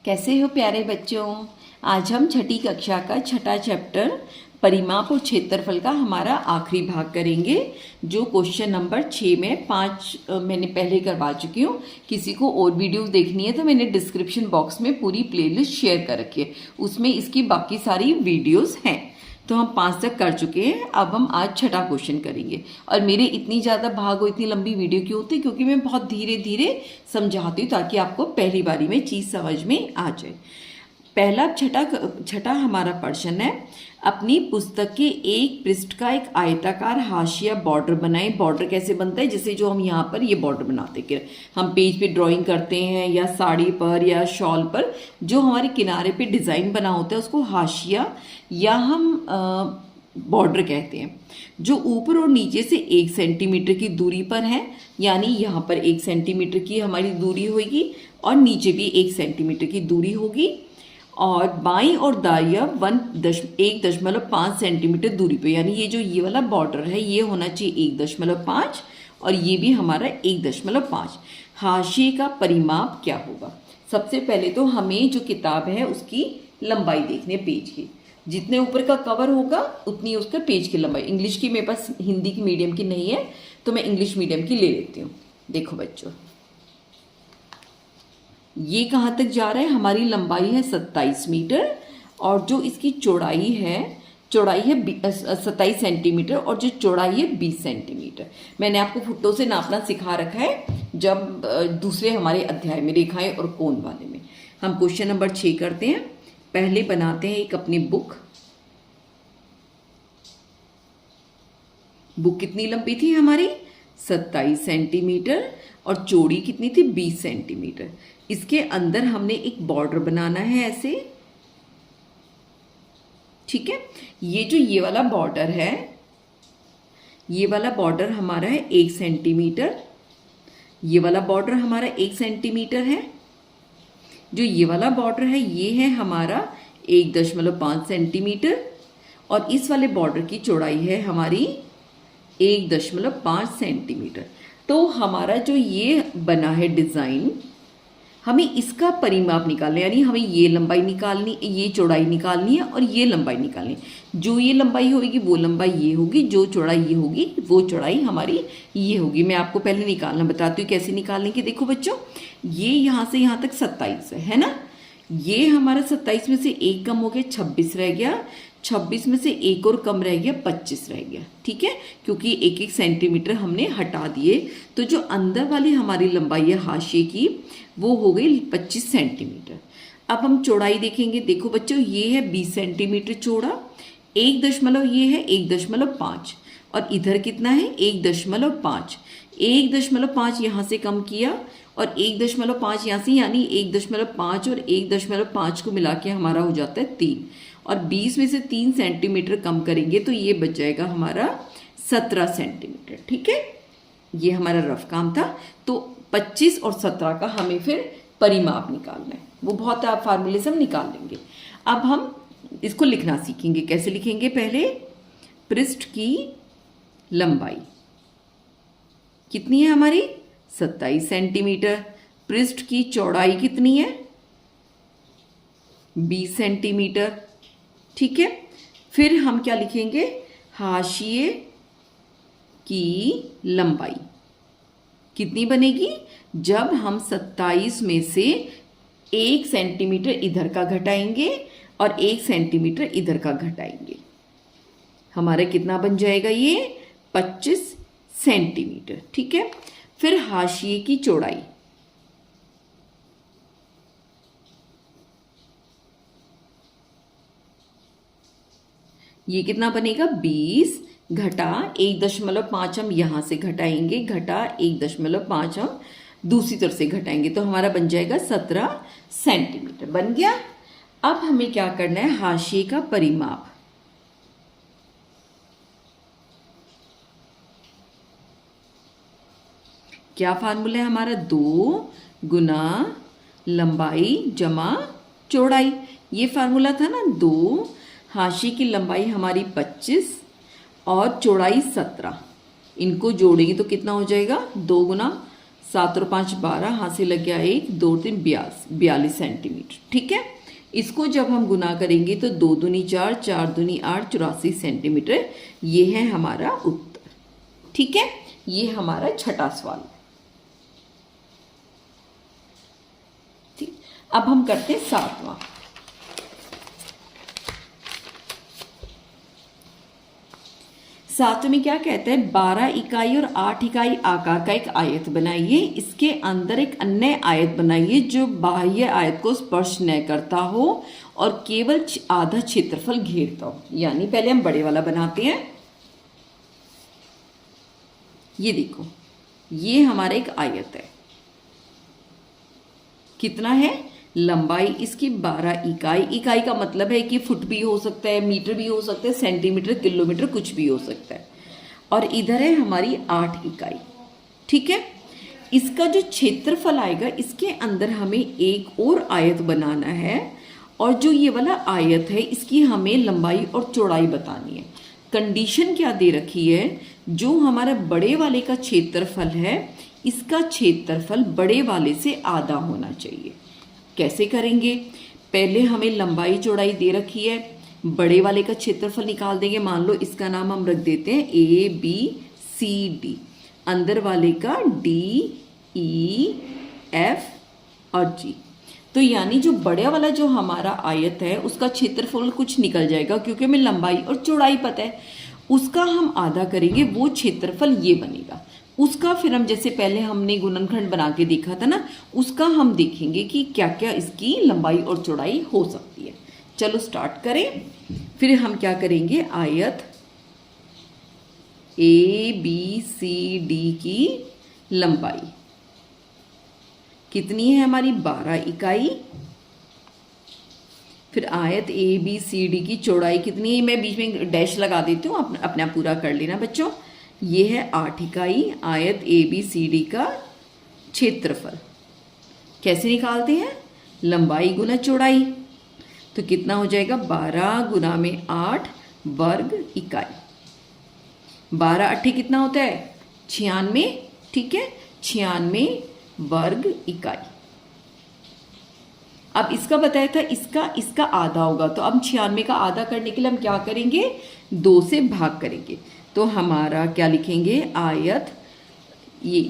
कैसे हो प्यारे बच्चों। आज हम छठी कक्षा का छठा चैप्टर परिमाप और क्षेत्रफल का हमारा आखिरी भाग करेंगे, जो क्वेश्चन नंबर 6 में 5 मैंने पहले करवा चुकी हूँ। किसी को और वीडियोस देखनी है तो मैंने डिस्क्रिप्शन बॉक्स में पूरी प्लेलिस्ट शेयर कर रखी है, उसमें इसकी बाकी सारी वीडियोस हैं। तो हम 5 तक कर चुके हैं, अब हम आज छठा क्वेश्चन करेंगे। और मेरे इतनी ज़्यादा भाग और इतनी लंबी वीडियो क्यों होती है, क्योंकि मैं बहुत धीरे धीरे समझाती हूँ ताकि आपको पहली बारी में चीज़ समझ में आ जाए। पहला छठा हमारा प्रश्न है, अपनी पुस्तक के एक पृष्ठ का एक आयताकार हाशिया बॉर्डर बनाएं। बॉर्डर कैसे बनता है, जैसे जो हम यहाँ पर ये बॉर्डर बनाते हैं, हम पेज पे ड्राइंग करते हैं या साड़ी पर या शॉल पर जो हमारे किनारे पे डिज़ाइन बना होता है उसको हाशिया या हम बॉर्डर कहते हैं। जो ऊपर और नीचे से 1 सेंटीमीटर की दूरी पर है, यानी यहाँ पर 1 सेंटीमीटर की हमारी दूरी होगी और नीचे भी 1 सेंटीमीटर की दूरी होगी, और बाईं और दाईं 1.5 सेंटीमीटर दूरी पे, यानी ये जो ये वाला बॉर्डर है ये होना चाहिए 1.5 और ये भी हमारा 1.5। हाशिए का परिमाप क्या होगा। सबसे पहले तो हमें जो किताब है उसकी लंबाई देखनी है, पेज की जितने ऊपर का कवर होगा उतनी उसका पेज की लंबाई। इंग्लिश की मेरे पास हिंदी की मीडियम की नहीं है तो मैं इंग्लिश मीडियम की ले लेती हूँ। देखो बच्चों, ये कहाँ तक जा रहा है, हमारी लंबाई है 27 मीटर और जो इसकी चौड़ाई है 27 सेंटीमीटर और जो चौड़ाई है 20 सेंटीमीटर। मैंने आपको फुटों से नापना सिखा रखा है जब दूसरे हमारे अध्याय में रेखाएं और कोण वाले में। हम क्वेश्चन नंबर 6 करते हैं। पहले बनाते हैं एक अपनी बुक कितनी लंबी थी हमारी 27 सेंटीमीटर और चौड़ी कितनी थी 20 सेंटीमीटर। इसके अंदर हमने एक बॉर्डर बनाना है ऐसे, ठीक है। ये वाला बॉर्डर है, ये वाला बॉर्डर हमारा है 1 सेंटीमीटर, ये वाला बॉर्डर हमारा 1 सेंटीमीटर है। जो ये वाला बॉर्डर है ये है हमारा 1.5 सेंटीमीटर और इस वाले बॉर्डर की चौड़ाई है हमारी 1.5 सेंटीमीटर। तो हमारा जो ये बना है डिज़ाइन, हमें इसका परिमाप निकालना है, यानी हमें ये लंबाई निकालनी, ये चौड़ाई निकालनी है और ये लंबाई निकालनी है। जो ये लंबाई होगी वो लंबाई ये होगी, जो चौड़ाई ये होगी वो चौड़ाई हमारी ये होगी। मैं आपको पहले निकालना बताती हूँ कैसे निकालने की। देखो बच्चों, ये यहाँ से यहाँ तक 27 है ना, ये हमारा 27 में से 1 कम हो गया 26 रह गया, 26 में से 1 और कम रह गया 25 रह गया, ठीक है, क्योंकि 1-1 सेंटीमीटर हमने हटा दिए। तो जो अंदर वाली हमारी लंबाई है हाशिए की वो हो गई 25 सेंटीमीटर। अब हम चौड़ाई देखेंगे। देखो बच्चों, ये है 20 सेंटीमीटर चौड़ा, 1.5 और इधर कितना है 1.5 यहाँ से कम किया और 1.5 यहाँ से, यानी 1.5 और 1.5 को मिला के हमारा हो जाता है 3 और 20 में से 3 सेंटीमीटर कम करेंगे तो ये बच जाएगा हमारा 17 सेंटीमीटर, ठीक है। ये हमारा रफ काम था। तो 25 और 17 का हमें फिर परिमाप निकालना है, वो बहुत आप फार्मूले से हम निकाल लेंगे। अब हम इसको लिखना सीखेंगे। कैसे लिखेंगे, पहले पृष्ठ की लंबाई कितनी है हमारी 27 सेंटीमीटर, पृष्ठ की चौड़ाई कितनी है 20 सेंटीमीटर, ठीक है। फिर हम क्या लिखेंगे, हाशिए की लंबाई कितनी बनेगी, जब हम 27 में से 1 सेंटीमीटर इधर का घटाएंगे और 1 सेंटीमीटर इधर का घटाएंगे, हमारा कितना बन जाएगा ये 25 सेंटीमीटर, ठीक है। फिर हाशिए की चौड़ाई, ये कितना बनेगा 20 घटा 1.5 हम यहाँ से घटाएंगे, घटा 1.5 हम दूसरी तरफ से घटाएंगे तो हमारा बन जाएगा 17 सेंटीमीटर बन गया। अब हमें क्या करना है, हाशिए का परिमाप। क्या फार्मूला है हमारा, 2 गुना लंबाई जमा चौड़ाई। ये फार्मूला था ना, 2 हाशिए की लंबाई हमारी 25 और चौड़ाई 17, इनको जोड़ेंगे तो कितना हो जाएगा 2 गुना 7 और 5 12, हाथ से लग गया 1 2 3 42 सेंटीमीटर। ठीक है, इसको जब हम गुना करेंगे तो 2 दूनी 4 4 दूनी 8 84 सेंटीमीटर। ये है हमारा उत्तर। ठीक है, ये हमारा छठा सवाल। ठीक, अब हम करते हैं 7वां। सातवें में क्या कहते हैं, 12 इकाई और 8 इकाई आकार का एक आयत बनाइए। इसके अंदर एक अन्य आयत बनाइए जो बाह्य आयत को स्पर्श न करता हो और केवल आधा क्षेत्रफल घेरता हो। यानी पहले हम बड़े वाला बनाते हैं। ये देखो, ये हमारा एक आयत है। कितना है, लंबाई इसकी 12 इकाई। इकाई का मतलब है कि फुट भी हो सकता है, मीटर भी हो सकता है, सेंटीमीटर, किलोमीटर, कुछ भी हो सकता है। और इधर है हमारी 8 इकाई। ठीक है, इसका जो क्षेत्रफल आएगा, इसके अंदर हमें एक और आयत बनाना है और जो ये वाला आयत है इसकी हमें लंबाई और चौड़ाई बतानी है। कंडीशन क्या दे रखी है, जो हमारा बड़े वाले का क्षेत्रफल है इसका क्षेत्रफल बड़े वाले से आधा होना चाहिए। कैसे करेंगे, पहले हमें लंबाई चौड़ाई दे रखी है, बड़े वाले का क्षेत्रफल निकाल देंगे। मान लो इसका नाम हम रख देते हैं ABCD, अंदर वाले का DEF और G। तो यानी जो बड़े वाला जो हमारा आयत है उसका क्षेत्रफल कुछ निकल जाएगा, क्योंकि हमें लंबाई और चौड़ाई पता है। उसका हम आधा करेंगे, वो क्षेत्रफल ये बनेगा। उसका फिर हम, जैसे पहले हमने गुणनखंड बना के देखा था ना, उसका हम देखेंगे कि क्या क्या इसकी लंबाई और चौड़ाई हो सकती है। चलो स्टार्ट करें। फिर हम क्या करेंगे, आयत ABCD की लंबाई कितनी है हमारी, 12 इकाई। फिर आयत ABCD की चौड़ाई कितनी है, मैं बीच में डैश लगा देती हूँ, अपना पूरा कर लेना बच्चों। ये है 8 इकाई। आयत ABCD का क्षेत्रफल कैसे निकालते हैं, लंबाई गुना चौड़ाई। तो कितना हो जाएगा, 12 गुना में 8 वर्ग इकाई। 12 8 कितना होता है, 96। ठीक है, 96 वर्ग इकाई। अब इसका बताया था, इसका आधा होगा। तो अब 96 का आधा करने के लिए हम क्या करेंगे, 2 से भाग करेंगे। तो हमारा क्या लिखेंगे, आयत, ये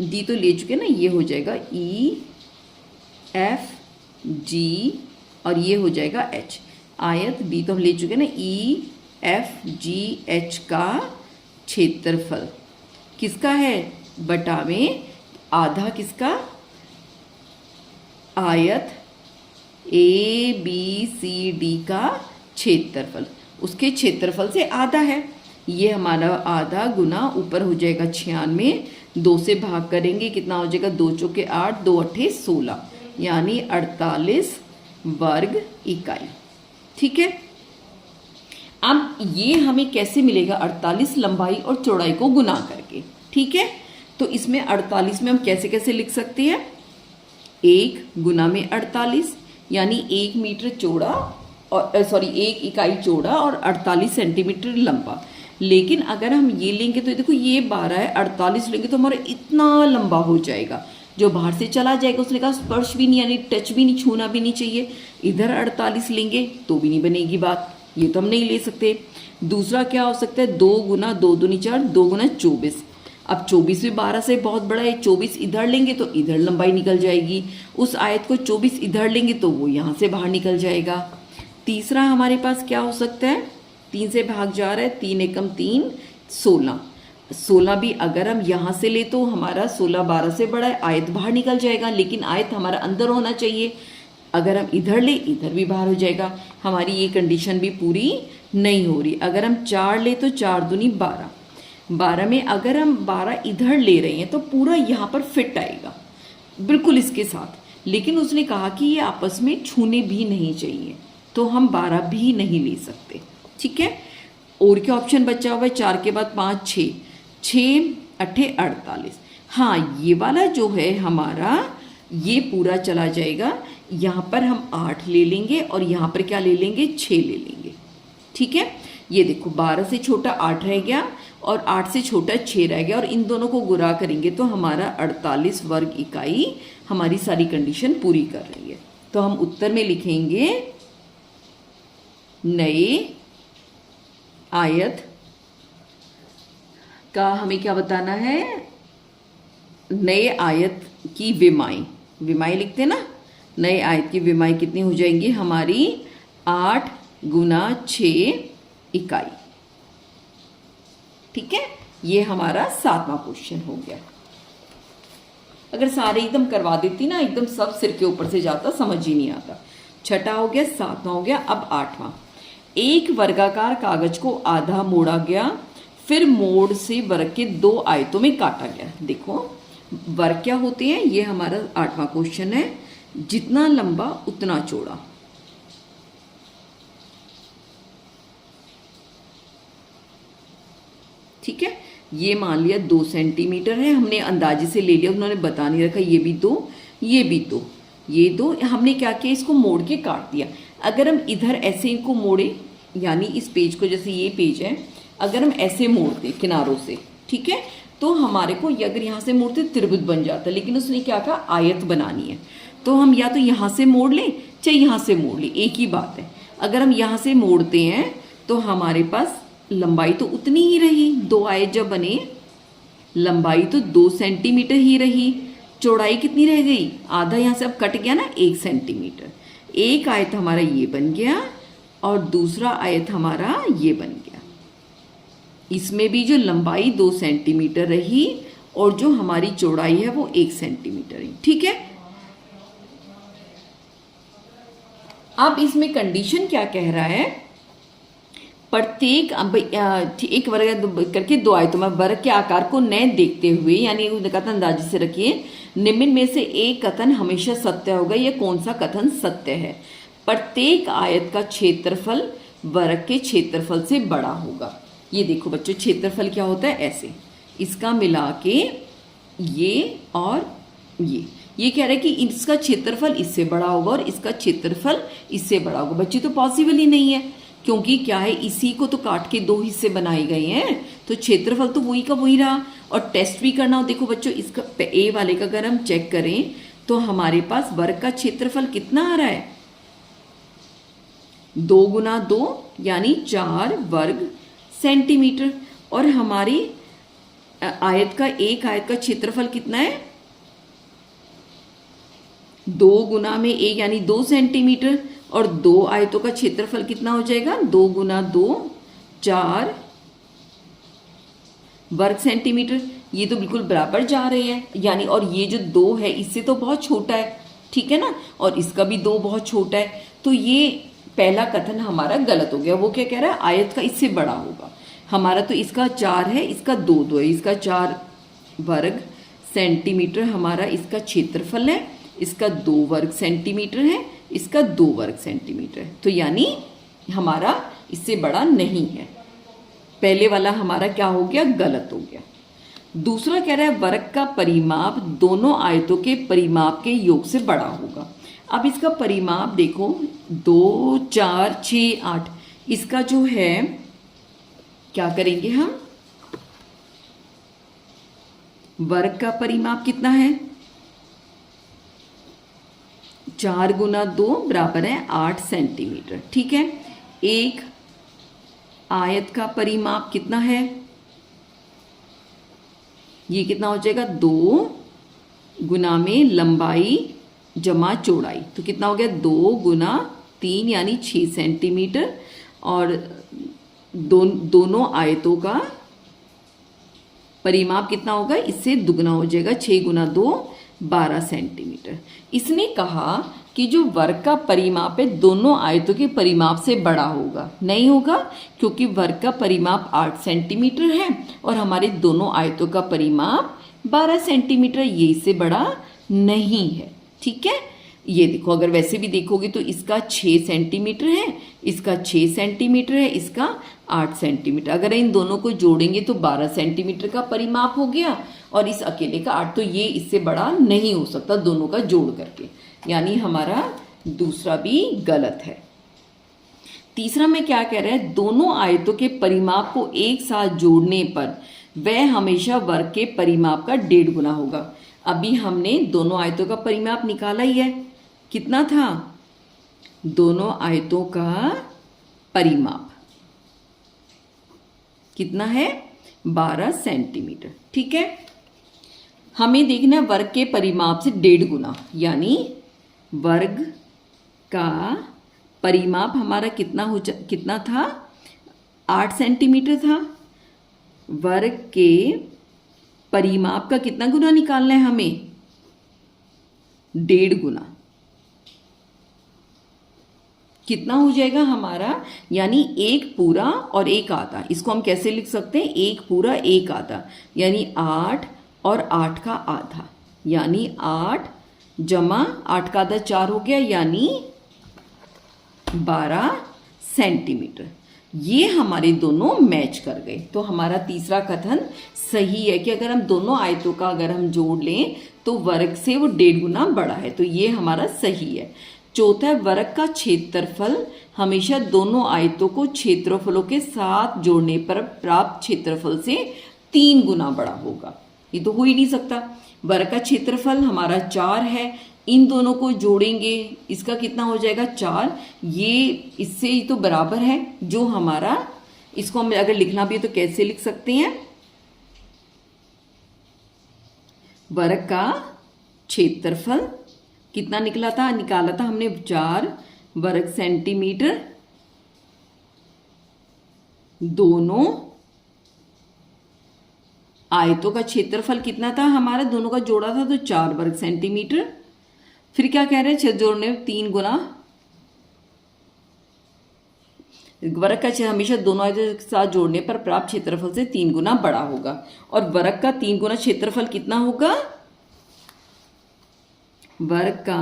डी तो ले चुके ना, ये हो जाएगा EFG और ये हो जाएगा H। आयत डी तो हम ले चुके ना, EFGH का क्षेत्रफल किसका है, बटा में आधा किसका, आयत ABCD का क्षेत्रफल, उसके क्षेत्रफल से आधा है। ये हमारा आधा गुना ऊपर हो जाएगा 96, 2 से भाग करेंगे, कितना हो जाएगा, 2 चौके 8, 2 अट्ठे 16, यानी 48 वर्ग इकाई। ठीक है, अब ये हमें कैसे मिलेगा, 48 लंबाई और चौड़ाई को गुना करके। ठीक है, तो इसमें 48 में हम कैसे कैसे लिख सकते हैं, 1 गुना में 48, यानी 1 मीटर चौड़ा और 1 इकाई चौड़ा और 48 सेंटीमीटर लंबा। लेकिन अगर हम ये लेंगे तो देखो ये 12 है, 48 लेंगे तो हमारा इतना लंबा हो जाएगा, जो बाहर से चला जाएगा उसने कहा स्पर्श भी नहीं, यानी टच भी नहीं, छूना भी नहीं चाहिए। इधर 48 लेंगे तो भी नहीं बनेगी बात, ये तो हम नहीं ले सकते। दूसरा क्या हो सकता है, 2 गुना 2 दूनी 4, 2 गुना 24। अब 24 भी 12 से बहुत बड़ा है, 24 इधर लेंगे तो इधर लंबाई निकल जाएगी। उस आयत को 24 इधर लेंगे तो वो यहाँ से बाहर निकल जाएगा। तीसरा हमारे पास क्या हो सकता है, 3 से भाग जा रहा है, 3 एकम 3, 16। 16 भी अगर हम यहाँ से ले तो हमारा 16 12 से बड़ा है, आयत बाहर निकल जाएगा, लेकिन आयत हमारा अंदर होना चाहिए। अगर हम इधर ले, इधर भी बाहर हो जाएगा। हमारी ये कंडीशन भी पूरी नहीं हो रही। अगर हम 4 ले तो 4 दूनी 12, 12 में अगर हम 12 इधर ले रहे हैं तो पूरा यहाँ पर फिट आएगा बिल्कुल इसके साथ। लेकिन उसने कहा कि ये आपस में छूने भी नहीं चाहिए, तो हम 12 भी नहीं ले सकते। ठीक है, और क्या ऑप्शन बचा हुआ है, 4 के बाद 5 6, 6 अट्ठे 48। हाँ, ये वाला जो है हमारा ये पूरा चला जाएगा। यहाँ पर हम 8 ले लेंगे और यहाँ पर क्या ले लेंगे, 6 ले लेंगे। ठीक है, ये देखो 12 से छोटा 8 रह गया और 8 से छोटा 6 रह गया और इन दोनों को गुणा करेंगे तो हमारा 48 वर्ग इकाई हमारी सारी कंडीशन पूरी कर रही है। तो हम उत्तर में लिखेंगे नए आयत का हमें क्या बताना है, नए आयत की विमाएं, विमाएं लिखते हैं ना, नए आयत की विमाएं कितनी हो जाएंगी हमारी 8 गुना 6 इकाई। ठीक है, ये हमारा 7वां क्वेश्चन हो गया। अगर सारे एकदम करवा देती ना, एकदम सब सिर के ऊपर से जाता, समझ ही नहीं आता। 6ठा हो गया, 7वां हो गया, अब 8वां। एक वर्गाकार कागज को आधा मोड़ा गया, फिर मोड़ से वर्ग के 2 आयतों में काटा गया। देखो वर्ग क्या होते हैं, ये हमारा 8वां क्वेश्चन है। जितना लंबा उतना चौड़ा। ठीक है, ये मान लिया 2 सेंटीमीटर है, हमने अंदाजे से ले लिया, उन्होंने बता नहीं रखा, ये भी 2, ये भी 2, ये 2। हमने क्या किया, इसको मोड़ के काट दिया। अगर हम इधर ऐसे इनको मोड़े, यानी इस पेज को, जैसे ये पेज है, अगर हम ऐसे मोड़ते किनारों से, ठीक है, तो हमारे को अगर यहाँ से मोड़ते त्रिभुज बन जाता, लेकिन उसने क्या कहा आयत बनानी है। तो हम या तो यहाँ से मोड़ लें चाहे यहाँ से मोड़ लें, एक ही बात है। अगर हम यहाँ से मोड़ते हैं तो हमारे पास लंबाई तो उतनी ही रही, 2 आयत जब बने लंबाई तो 2 सेंटीमीटर ही रही, चौड़ाई कितनी रह गई, आधा यहाँ से अब कट गया ना, 1 सेंटीमीटर। एक आयत हमारा ये बन गया और दूसरा आयत हमारा ये बन गया। इसमें भी जो लंबाई 2 सेंटीमीटर रही और जो हमारी चौड़ाई है वो 1 सेंटीमीटर है। ठीक है, अब इसमें कंडीशन क्या कह रहा है, प्रत्येक एक वर्ग करके 2 आयतों में वर्ग के आकार को न देखते हुए, यानी कथन अंदाजे से रखिए, निम्न में से एक कथन हमेशा सत्य होगा। यह कौन सा कथन सत्य है, प्रत्येक आयत का क्षेत्रफल वर्ग के क्षेत्रफल से बड़ा होगा। ये देखो बच्चों, क्षेत्रफल क्या होता है, ऐसे इसका मिला के ये और ये कह रहा है कि इसका क्षेत्रफल इससे बड़ा होगा और इसका क्षेत्रफल इससे बड़ा होगा। बच्चे तो पॉसिबल ही नहीं है, क्योंकि क्या है, इसी को तो काट के 2 हिस्से बनाए गए हैं, तो क्षेत्रफल तो वही का वही रहा। और टेस्ट भी करना हो, देखो बच्चों, इसका ए वाले का अगर हम चेक करें तो हमारे पास वर्ग का क्षेत्रफल कितना आ रहा है, 2 गुना 2 यानी 4 वर्ग सेंटीमीटर। और हमारी आयत का, एक आयत का क्षेत्रफल कितना है, 2 गुना में 1 यानी 2 सेंटीमीटर, और 2 आयतों का क्षेत्रफल कितना हो जाएगा, 2 गुना 2 4 वर्ग सेंटीमीटर। ये तो बिल्कुल बराबर जा रहे हैं, यानी, और ये जो 2 है इससे तो बहुत छोटा है, ठीक है ना, और इसका भी 2 बहुत छोटा है। तो ये पहला कथन हमारा गलत हो गया। वो क्या कह रहा है, आयत का इससे बड़ा होगा। हमारा तो इसका 4 है, इसका 2 है, इसका 4 वर्ग सेंटीमीटर हमारा इसका क्षेत्रफल है, इसका 2 वर्ग सेंटीमीटर है, इसका 2 वर्ग सेंटीमीटर है। तो यानी हमारा इससे बड़ा नहीं है। पहले वाला हमारा क्या हो गया, गलत हो गया। दूसरा कह रहा है वर्ग का परिमाप दोनों आयतों के परिमाप के योग से बड़ा होगा। अब इसका परिमाप देखो, 2 4 6 8, इसका जो है क्या करेंगे हम, वर्ग का परिमाप कितना है, 4 गुना 2 बराबर है 8 सेंटीमीटर। ठीक है, एक आयत का परिमाप कितना है, ये कितना हो जाएगा, 2 गुना में लंबाई जमा चौड़ाई, तो कितना हो गया, 2 गुना 3 यानी 6 सेंटीमीटर। और दोनों आयतों का परिमाप कितना होगा, इससे दुगना हो जाएगा, 6 गुना 2 12 सेंटीमीटर। इसने कहा कि जो वर्ग का परिमाप है दोनों आयतों के परिमाप से बड़ा होगा। नहीं होगा, क्योंकि वर्ग का परिमाप 8 सेंटीमीटर है और हमारे दोनों आयतों का परिमाप 12 सेंटीमीटर, ये इससे बड़ा नहीं है। ठीक है, ये देखो, अगर वैसे भी देखोगे तो इसका 6 सेंटीमीटर है, इसका 6 सेंटीमीटर है, इसका 8 सेंटीमीटर। अगर इन दोनों को जोड़ेंगे तो 12 सेंटीमीटर का परिमाप हो गया और इस अकेले का 8, तो ये इससे बड़ा नहीं हो सकता दोनों का जोड़ करके, यानी हमारा दूसरा भी गलत है। तीसरा में क्या कह रहा है, दोनों आयतों के परिमाप को एक साथ जोड़ने पर वह हमेशा वर्ग के परिमाप का 1.5 गुना होगा। अभी हमने दोनों आयतों का परिमाप निकाला ही है, कितना था, दोनों आयतों का परिमाप कितना है, 12 सेंटीमीटर। ठीक है, हमें देखना है वर्ग के परिमाप से 1.5 गुना, यानी वर्ग का परिमाप हमारा कितना था, 8 सेंटीमीटर था। वर्ग के परिमाप का कितना गुना निकालना है हमें, 1.5 गुना। कितना हो जाएगा हमारा, यानी 1 पूरा और 1 आधा। इसको हम कैसे लिख सकते हैं, 1 पूरा 1 आधा, यानी 8 और 8 का आधा, यानी 8 जमा 8 का आधा 4 हो गया, यानी 12 सेंटीमीटर। ये हमारे दोनों मैच कर गए। तो हमारा तीसरा कथन सही है कि अगर हम दोनों आयतों का अगर हम जोड़ लें तो वर्ग से वो 1.5 गुना बड़ा है, तो ये हमारा सही है। चौथा, वर्ग का क्षेत्रफल हमेशा दोनों आयतों को क्षेत्रफलों के साथ जोड़ने पर प्राप्त क्षेत्रफल से 3 गुना बड़ा होगा। ये तो हो ही नहीं सकता। वर्ग का क्षेत्रफल हमारा 4 है, इन दोनों को जोड़ेंगे, इसका कितना हो जाएगा, 4। ये इससे ही तो बराबर है जो हमारा, इसको हम अगर लिखना भी है तो कैसे लिख सकते हैं, वर्ग का क्षेत्रफल कितना निकाला था हमने, 4 वर्ग सेंटीमीटर, दोनों आयतों का क्षेत्रफल कितना था हमारा, दोनों का जोड़ा था तो 4 वर्ग सेंटीमीटर। फिर क्या कह रहे हैं, छेद जोड़ने 3 गुना, वर्ग का छेद हमेशा दोनों आयतों के साथ जोड़ने पर प्राप्त क्षेत्रफल से 3 गुना बड़ा होगा। और वर्ग का 3 गुना क्षेत्रफल कितना होगा, वर्ग का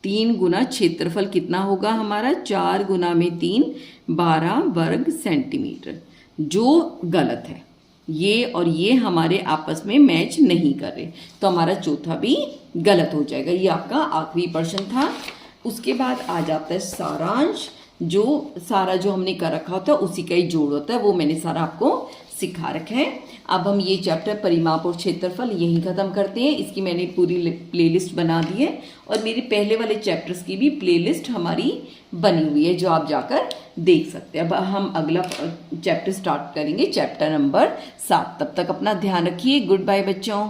3 गुना क्षेत्रफल कितना होगा हमारा, 4 गुना में 3, 12 वर्ग सेंटीमीटर, जो गलत है। ये और ये हमारे आपस में मैच नहीं कर रहे, तो हमारा चौथा भी गलत हो जाएगा। ये आपका आखिरी प्रश्न था। उसके बाद आ जाता है सारांश, जो सारा जो हमने कर रखा होता है उसी का ही जोड़ होता है, वो मैंने सारा आपको सिखा रखा है। अब हम ये चैप्टर परिमाप और क्षेत्रफल यहीं ख़त्म करते हैं। इसकी मैंने पूरी प्लेलिस्ट बना दी है और मेरे पहले वाले चैप्टर्स की भी प्लेलिस्ट हमारी बनी हुई है, जो आप जाकर देख सकते हैं। अब हम अगला चैप्टर स्टार्ट करेंगे, चैप्टर नंबर 7। तब तक अपना ध्यान रखिए। गुड बाय बच्चों।